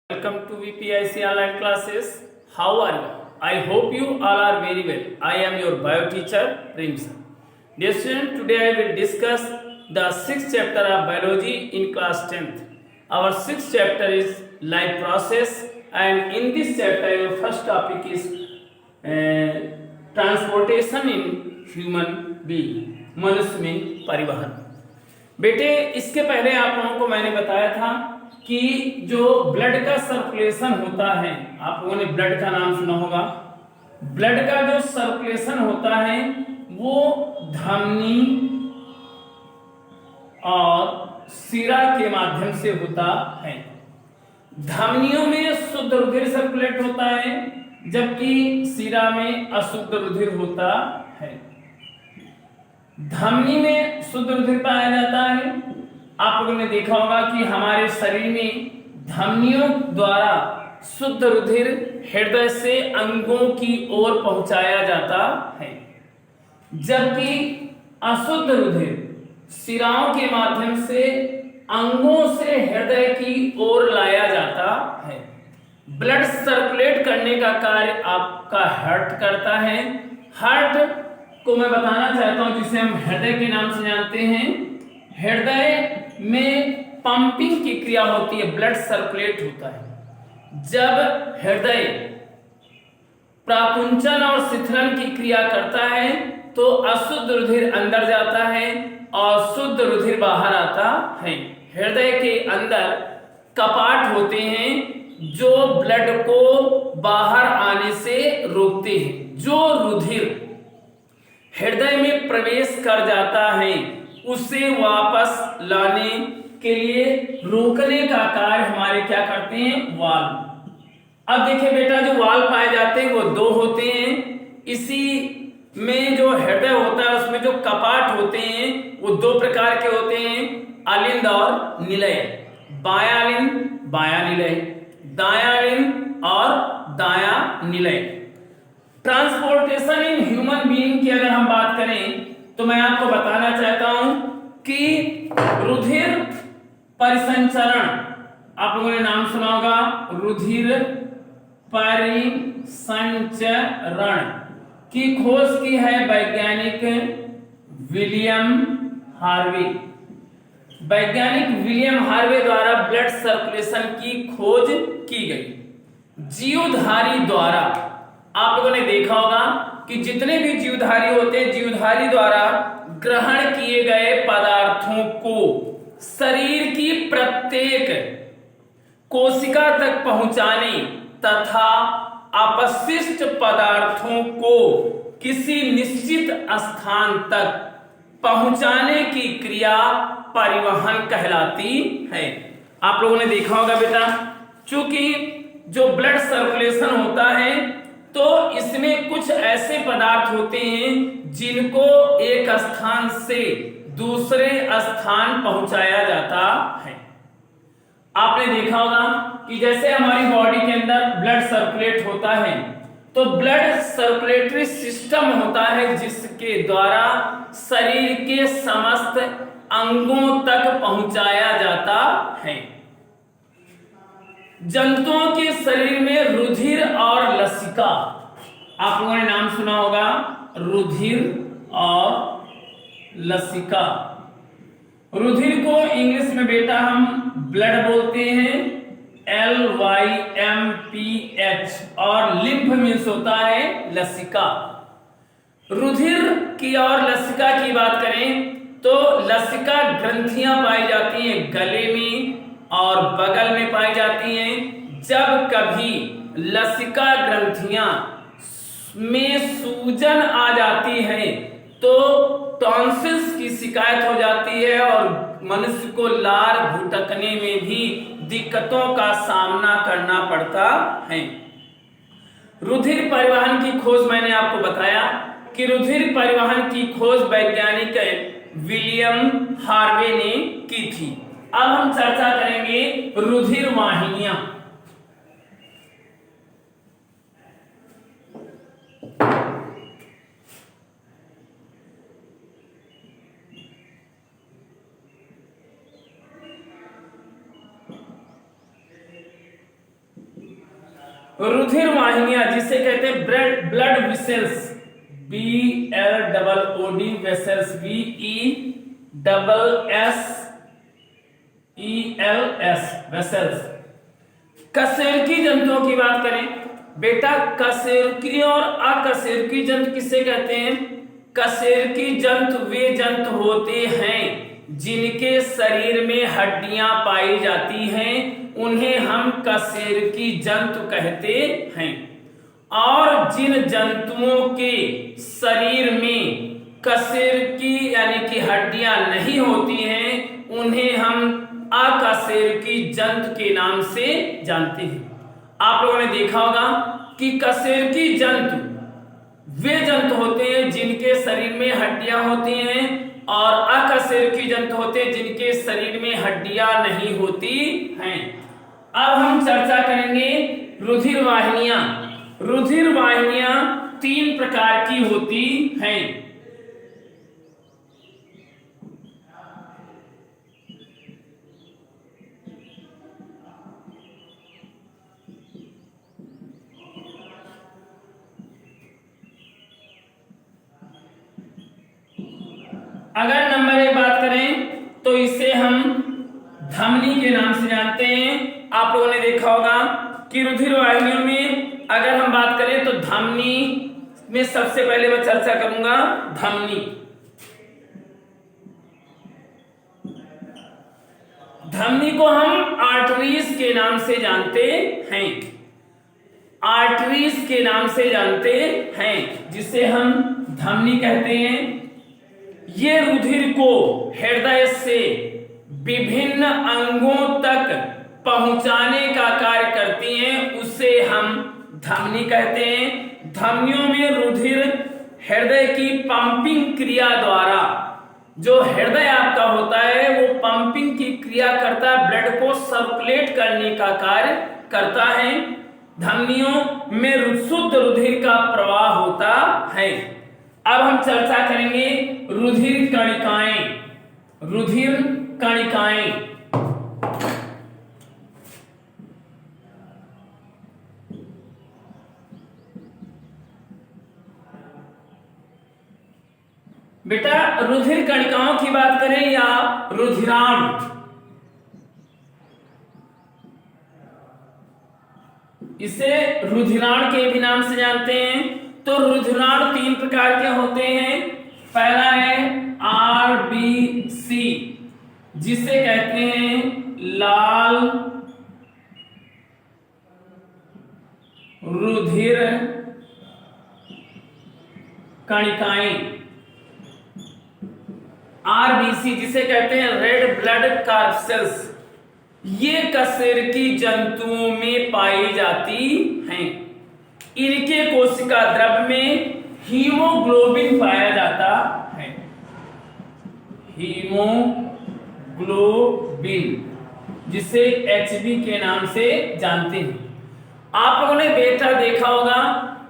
Welcome to VPIC online classes. How are you? I hope you all are very well. I am your bio teacher Prims. Dear student, today I will discuss the sixth chapter of biology in class 10th. Our sixth chapter is life process, and in this chapter your first topic is transportation in human being, मनुष्य में परिवहन. बेटे, इसके पहले आप लोगों को मैंने बताया था कि जो ब्लड का सर्कुलेशन होता है, आप लोगों ने ब्लड का नाम सुना होगा. ब्लड का जो सर्कुलेशन होता है वो धमनी और शिरा के माध्यम से होता है. धमनियों में शुद्ध रुधिर सर्कुलेट होता है, जबकि शिरा में अशुद्ध रुधिर होता है. धमनी में शुद्ध रुधिर पाया जाता है. आप लोगों ने देखा होगा कि हमारे शरीर में धमनियों द्वारा शुद्ध रुधिर हृदय से अंगों की ओर पहुंचाया जाता है, जबकि अशुद्ध रुधिर शिराओं के माध्यम से अंगों से हृदय की ओर लाया जाता है. ब्लड सर्कुलेट करने का कार्य आपका हार्ट करता है. हार्ट को मैं बताना चाहता हूं, जिसे हम हृदय के नाम से जानते हैं. हृदय में पंपिंग की क्रिया होती है, ब्लड सर्कुलेट होता है. जब हृदय प्राकुंचन और शिथिलन की क्रिया करता है तो अशुद्ध रुधिर अंदर जाता है और शुद्ध रुधिर बाहर आता है. हृदय के अंदर कपाट होते हैं जो ब्लड को बाहर आने से रोकते हैं. जो रुधिर हृदय में प्रवेश कर जाता है उसे वापस लाने के लिए रोकने का कार्य हमारे क्या करते हैं, वाल्व. अब देखिए बेटा, जो वाल्व पाए जाते हैं वो दो होते हैं. इसी में जो हृदय होता है उसमें जो कपाट होते हैं वो दो प्रकार के होते हैं, अलिंद और निलय. बायां अलिंद, बायां निलय, दायां अलिंद और दायां निलय. ट्रांसपोर्टेशन इन ह्यूमन बीइंग की अगर हम बात करें तो मैं आपको बताना चाहता हूं कि रुधिर परिसंचरण, आप लोगों ने नाम सुना होगा, रुधिर परिसंचरण की खोज की है वैज्ञानिक विलियम हार्वे. वैज्ञानिक विलियम हार्वे द्वारा ब्लड सर्कुलेशन की खोज की गई. जीवधारी द्वारा, आप लोगों ने देखा होगा कि जितने भी जीवधारी होते हैं, जीवधारी द्वारा ग्रहण किए गए पदार्थों को शरीर की प्रत्येक कोशिका तक पहुंचाने तथा अपशिष्ट पदार्थों को किसी निश्चित स्थान तक पहुंचाने की क्रिया परिवहन कहलाती है. आप लोगों ने देखा होगा बेटा, चूंकि जो ब्लड सर्कुलेशन होता है तो इसमें कुछ ऐसे पदार्थ होते हैं जिनको एक स्थान से दूसरे स्थान पहुंचाया जाता है. आपने देखा होगा कि जैसे हमारी बॉडी के अंदर ब्लड सर्कुलेट होता है तो ब्लड सर्कुलेटरी सिस्टम होता है जिसके द्वारा शरीर के समस्त अंगों तक पहुंचाया जाता है. जंतुओं के शरीर में रुधिर और लसिका, आप लोगों ने नाम सुना होगा, रुधिर और लसिका. रुधिर को इंग्लिश में बेटा हम ब्लड बोलते हैं, LYMPH, और लिम्फ मीन्स होता है लसिका. रुधिर की और लसिका की बात करें तो लसिका ग्रंथियां पाई जाती हैं गले में और बगल में पाई जाती हैं. जब कभी लसिका ग्रंथियां में सूजन आ जाती है तो टॉन्सिल्स की शिकायत हो जाती है और मनुष्य को लार घुटकने में भी दिक्कतों का सामना करना पड़ता है. रुधिर परिवहन की खोज मैंने आपको बताया कि रुधिर परिवहन की खोज वैज्ञानिक विलियम हार्वे ने की थी. अब हम चर्चा करेंगे रुधिर वाहिनियां. रुधिर वाहिनियां जिसे कहते हैं blood vessels, BLOOD vessels, VESSELS vessels. कशेरुकी जंतुओं की बात करें बेटा, कशेरुकी और अकशेरुकी जंतु किसे कहते हैं? कशेरुकी जंतु वे जंतु होते हैं जिनके शरीर में हड्डियां पाई जाती हैं, उन्हें हम कशेरुकी जंतु कहते हैं। और जिन जंतुओं के शरीर में कशेरुकी यानी कि हड्डियां नहीं होती हैं, उन्हें हम अकशेरुकी जंतु के नाम से जानते हैं। आप लोगों ने देखा होगा कि कशेरुकी जंतु वे जंतु होते हैं जिनके शरीर में हड्डियां होती हैं, और अकशेरुकी जंतु होते हैं जिनके शरीर में हड्डियां नहीं होती हैं। अब हम चर्चा करेंगे रुधिर वाहिनियां। रुधिर वाहिनियां 3 प्रकार की होती हैं। अगर नंबर 1 बात करें तो इसे हम धमनी के नाम से जानते हैं। आप लोगों ने देखा होगा कि रुधिर वाहिनियों में अगर हम बात करें तो धमनी में सबसे पहले मैं चर्चा करूंगा धमनी। धमनी को हम आर्टरीज के नाम से जानते हैं, आर्टरीज के नाम से जानते हैं, जिसे हम धमनी कहते हैं। ये रुधिर को हृदय से विभिन्न अंगों तक पहुंचाने का कार्य करती हैं, उसे हम धमनी कहते हैं। धमनियों में रुधिर हृदय की पंपिंग क्रिया द्वारा, जो हृदय आपका होता है वो पंपिंग की क्रिया करता है, ब्लड को सर्कुलेट करने का कार्य करता है। धमनियों में शुद्ध रुधिर का प्रवाह होता है। अब हम चर्चा करेंगे रुधिर कणिकाएं। रुधिर कणिकाएं बेटा, रुधिर कणिकाओं की बात करें या रुधिराणु, इसे रुधिराणु के भी नाम से जानते हैं। तो रुधिराणु 3 प्रकार के होते हैं। पहला है RBC, जिसे कहते हैं लाल रुधिर कणिकाएं। RBC जिसे कहते हैं रेड ब्लड कार्पसेल्स, ये कशेरुकी जंतुओं में पाई जाती हैं। इनके कोशिका द्रव्य में हीमोग्लोबिन पाया जाता है। हीमोग्लोबिन, जिसे HB के नाम से जानते हैं। आप लोगों ने बेटा देखा होगा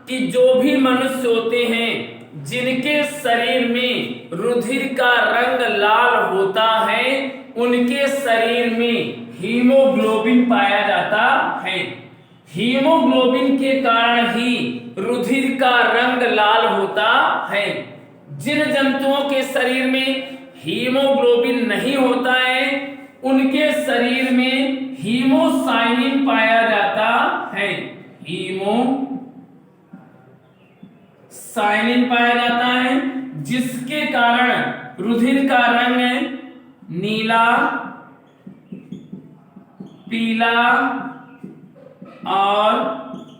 कि जो भी मनुष्य होते हैं जिनके शरीर में रुधिर का रंग लाल होता है, उनके शरीर में हीमोग्लोबिन पाया जाता है। हीमोग्लोबिन के कारण ही रुधिर का रंग लाल होता है। जिन जंतुओं के शरीर में हीमोग्लोबिन नहीं होता है, उनके शरीर में हीमोसाइनिन पाया जाता है। हीमोसाइनिन पाया जाता है, जिसके कारण रुधिर का रंग नीला, पीला और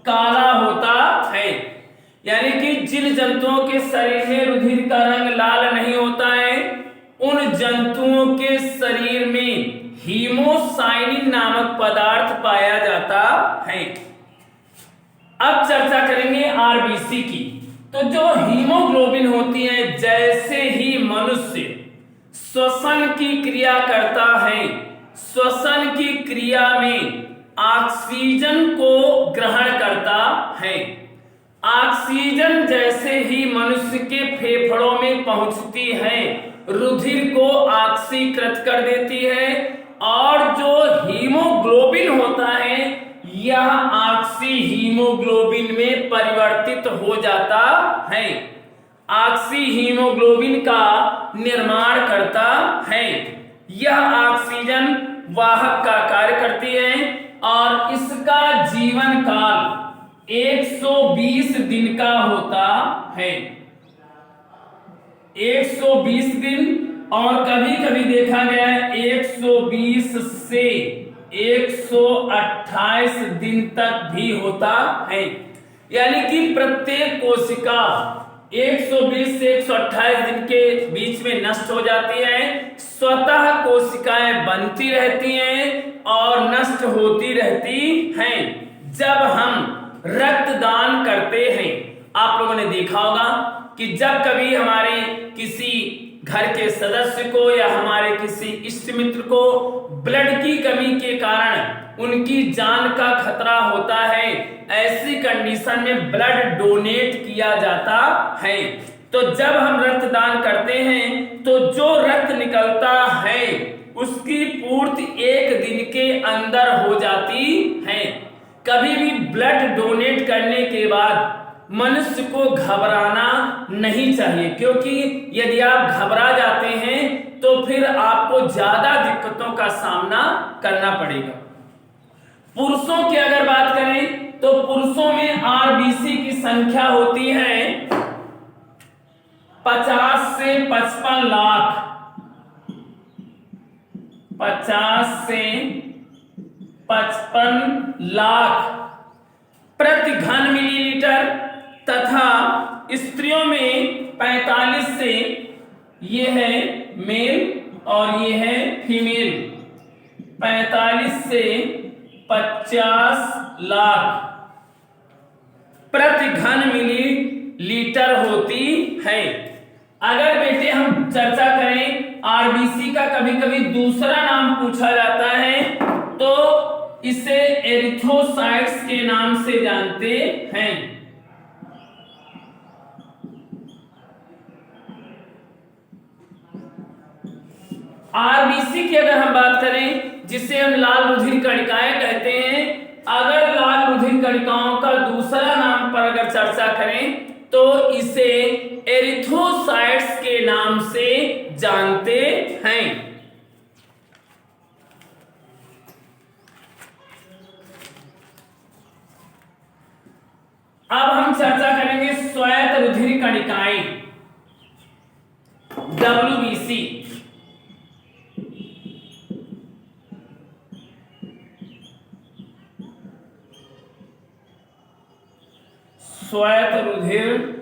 काला होता है। यानी कि जिन जंतुओं के शरीर में रुधिर का रंग लाल नहीं होता है, उन जंतुओं के शरीर में हीमोसाइनिन नामक पदार्थ पाया जाता है। अब चर्चा करेंगे आरबीसी की। तो जो हीमोग्लोबिन होती है, जैसे ही मनुष्य श्वसन की क्रिया करता है, श्वसन की क्रिया में ऑक्सीजन को ग्रहण करता है। ऑक्सीजन जैसे ही मनुष्य के फेफड़ों में पहुंचती है, रुधिर को ऑक्सीकृत कर देती है, और जो हीमोग्लोबिन होता है यह ऑक्सी हीमोग्लोबिन में परिवर्तित हो जाता है, ऑक्सी हीमोग्लोबिन का निर्माण करता है। यह ऑक्सीजन वाहक का कार्य करती है और इसका जीवन काल 120 दिन का होता है, 120 दिन, और कभी कभी देखा गया है 120 से 128 दिन तक भी होता है। यानी कि प्रत्येक कोशिका 120 से 128 दिन के बीच में नष्ट हो जाती है। स्वतः कोशिकाएं बनती रहती हैं और नष्ट होती रहती हैं। जब हम रक्तदान करते हैं, आप लोगों ने देखा होगा कि जब कभी हमारे किसी घर के सदस्य को या हमारे किसी इष्ट मित्र को ब्लड की कमी के कारण उनकी जान का खतरा होता है, ऐसी कंडीशन में ब्लड डोनेट किया जाता है। तो जब हम रक्तदान करते हैं तो जो रक्त निकलता है उसकी पूर्ति 1 दिन के अंदर हो जाती है। कभी भी ब्लड डोनेट करने के बाद मनुष्य को घबराना नहीं चाहिए, क्योंकि यदि आप घबरा जाते हैं तो फिर आपको ज्यादा दिक्कतों का सामना करना पड़ेगा। पुरुषों की अगर बात करें तो पुरुषों में आरबीसी की संख्या होती है 50 से 55 लाख, 50 से 55 लाख प्रति घन मिलीलीटर, तथा स्त्रियों में 45 से, ये है मेल और ये है फीमेल, 45 से 50 लाख प्रति घन मिलीलीटर होती है। अगर बेटे हम चर्चा करें आरबीसी का, कभी कभी दूसरा नाम पूछा जाता है तो इसे एरिथ्रोसाइट्स के नाम से जानते हैं। आरबीसी की अगर हम बात करें, जिसे हम लाल रुधिर कणिकाएं कहते हैं, अगर लाल रुधिर कणिकाओं का दूसरा नाम पर अगर चर्चा करें तो इसे एरिथ्रोसाइट्स के नाम से जानते हैं। अब हम चर्चा करेंगे स्वायत्त रुधिर कणिकाएं, WBC। स्वायत्त रुधिर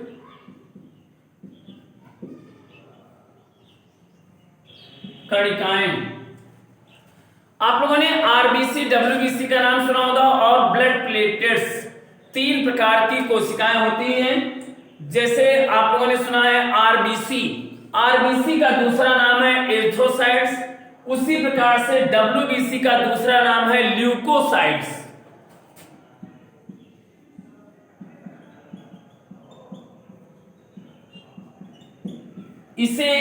कणिकाएं, आप लोगों ने आरबीसी डब्ल्यूबीसी का नाम सुना होगा, और ब्लड प्लेटलेट्स, 3 प्रकार की कोशिकाएं होती हैं। जैसे आप लोगों ने सुना है आरबीसी, आरबीसी का दूसरा नाम है एरिथ्रोसाइट्स, उसी प्रकार से डब्ल्यूबीसी का दूसरा नाम है ल्यूकोसाइट्स। इसे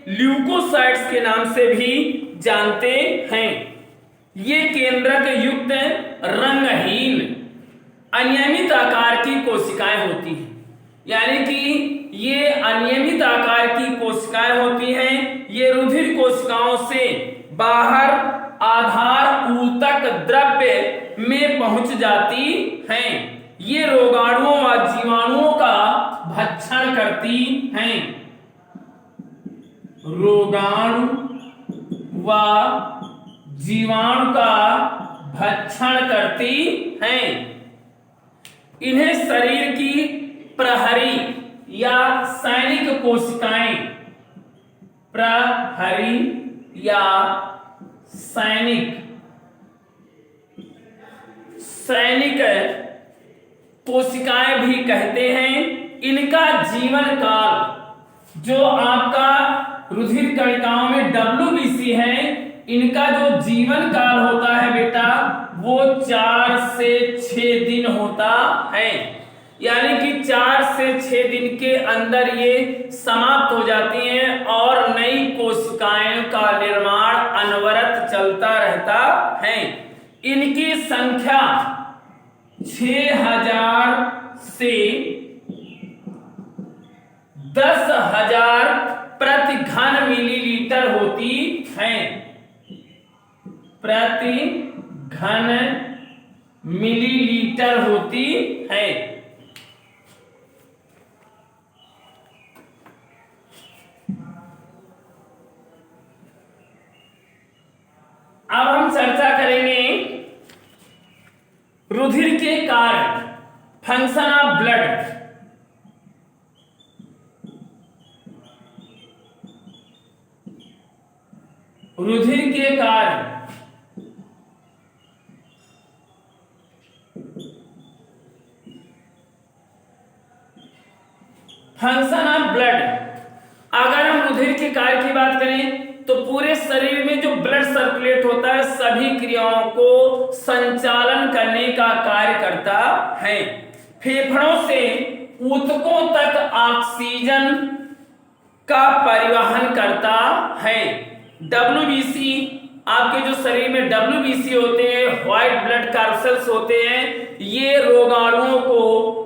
ल्यूकोसाइट्स के नाम से भी जानते हैं। ये केंद्रक युक्त रंगहीन अनियमित आकार की कोशिकाएं होती हैं, यानी कि ये अनियमित आकार की कोशिकाएं होती हैं। ये रुधिर कोशिकाओं से बाहर आधार ऊतक द्रव्य में पहुंच जाती हैं। ये रोगाणुओं व जीवाणुओं का भक्षण करती हैं, रोगाणु व जीवाणु का भक्षण करती हैं। इन्हें शरीर की प्रहरी या सैनिक कोशिकाएं, प्रहरी या सैनिक कोशिकाएं भी कहते हैं। इनका जीवन काल जो आपका रुधिर कणिकाओं में WBC है, इनका जो जीवन काल होता है बेटा वो 4 से 6 दिन होता है। यानी कि 4 से 6 दिन के अंदर ये समाप्त हो जाती हैं और नई कोशिकाएं का निर्माण अनवरत चलता रहता है। इनकी संख्या 6,000 से 10,000 प्रति घन मिलीलीटर होती है, प्रति घन मिलीलीटर होती है। अब हम चर्चा करेंगे रुधिर के कारण, फंक्शन ऑफ ब्लड। रुधिर के कारण फंक्शन ऑफ ब्लड। अगर हम रुधिर के कार्य की बात करें तो पूरे शरीर में जो ब्लड सर्कुलेट होता है सभी क्रियाओं को संचालन करने का कार्य करता है। फेफड़ों से ऊतकों तक ऑक्सीजन का परिवहन करता है। WBC, आपके जो शरीर में WBC होते हैं, व्हाइट ब्लड कॉर्पसेल्स होते हैं, ये रोगाणुओं को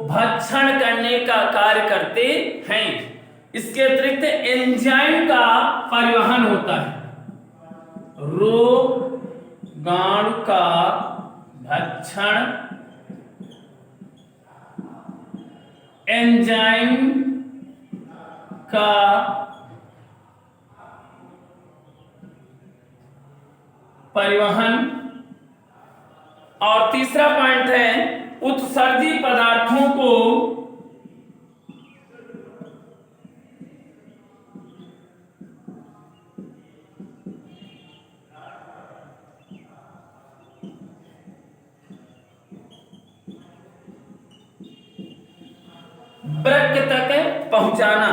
भक्षण करने का कार्य करते हैं। इसके अतिरिक्त एंजाइम का परिवहन होता है। रोगाणु का भक्षण एंजाइम का परिवहन। और तीसरा पॉइंट है उत्सर्जी पदार्थों को वृक्क तक पहुंचाना,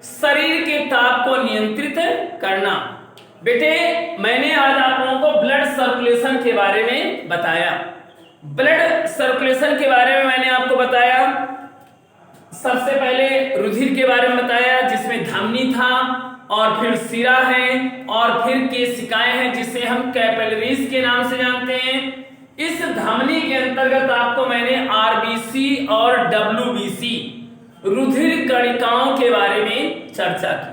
शरीर के ताप को नियंत्रित करना। बेटे, मैंने आज आप लोगों को ब्लड सर्कुलेशन के बारे में बताया। ब्लड सर्कुलेशन के बारे में मैंने आपको बताया, सबसे पहले रुधिर के बारे में बताया जिसमें धमनी था, और फिर सिरा है, और फिर केशिकाएं हैं जिसे हम कैपिलरीज के नाम से जानते हैं। इस धमनी के अंतर्गत आपको मैंने RBC और WBC रुधिर कणिकाओं के बारे में चर्चा की।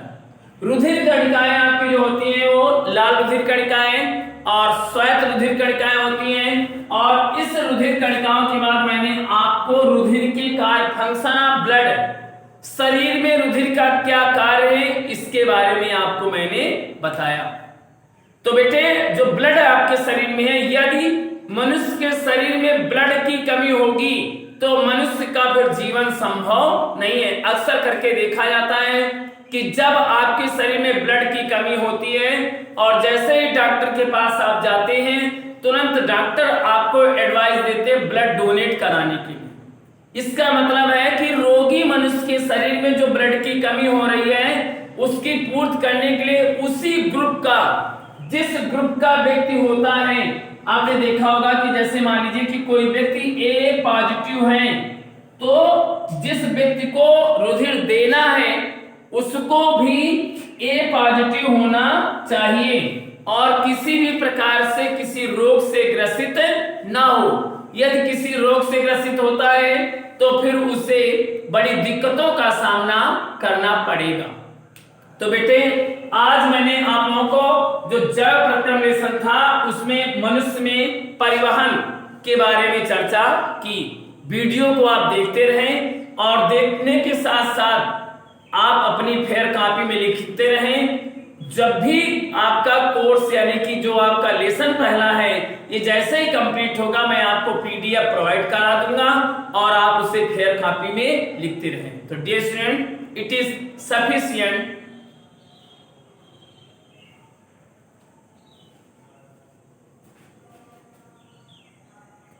रुधिर कणिकाएं आपकी जो होती हैं वो लाल रुधिर कणिकाएं और श्वेत रुधिर कणिकाएं होती हैं। और इस रुधिर कणिकाओं के बाद मैंने आपको रुधिर के कार्य, फंक्शन ऑफ ब्लड, शरीर में रुधिर का क्या कार्य है, इसके बारे में आपको मैंने बताया। तो बेटे, जो ब्लड आपके शरीर में है, यदि मनुष्य के शरीर में ब्लड की कमी होगी तो मनुष्य का फिर जीवन संभव नहीं है। अक्सर करके देखा जाता है कि जब आपके शरीर में ब्लड की कमी होती है और जैसे ही डॉक्टर के पास आप जाते हैं, तुरंत डॉक्टर आपको एडवाइस देते हैं ब्लड डोनेट कराने के लिए। इसका मतलब है कि रोगी मनुष्य के शरीर में जो ब्लड की कमी हो रही है उसकी पूर्ति करने के लिए उसी ग्रुप का, जिस ग्रुप का व्यक्ति होता है, आपने देखा होगा कि जैसे मान लीजिए कि कोई व्यक्ति A पॉजिटिव है, तो जिस व्यक्ति को रुधिर देना है उसको भी A पॉजिटिव होना चाहिए और किसी भी प्रकार से किसी रोग से ग्रसित ना हो। यदि किसी रोग से ग्रसित होता है तो फिर उसे बड़ी दिक्कतों का सामना करना पड़ेगा। तो बेटे, आज मैंने आप लोगों को जो जैव प्रक्रमलेशन था उसमें मनुष्य में परिवहन के बारे में चर्चा की। वीडियो को आप देखते रहें और देखने के साथ साथ आप अपनी फेयर कॉपी में लिखते रहें। जब भी आपका कोर्स यानी कि जो आपका लेसन पहला है ये जैसे ही कंप्लीट होगा, मैं आपको PDF प्रोवाइड करा दूंगा और आप उसे फेयर कॉपी में लिखते रहें। तो dear student, it is sufficient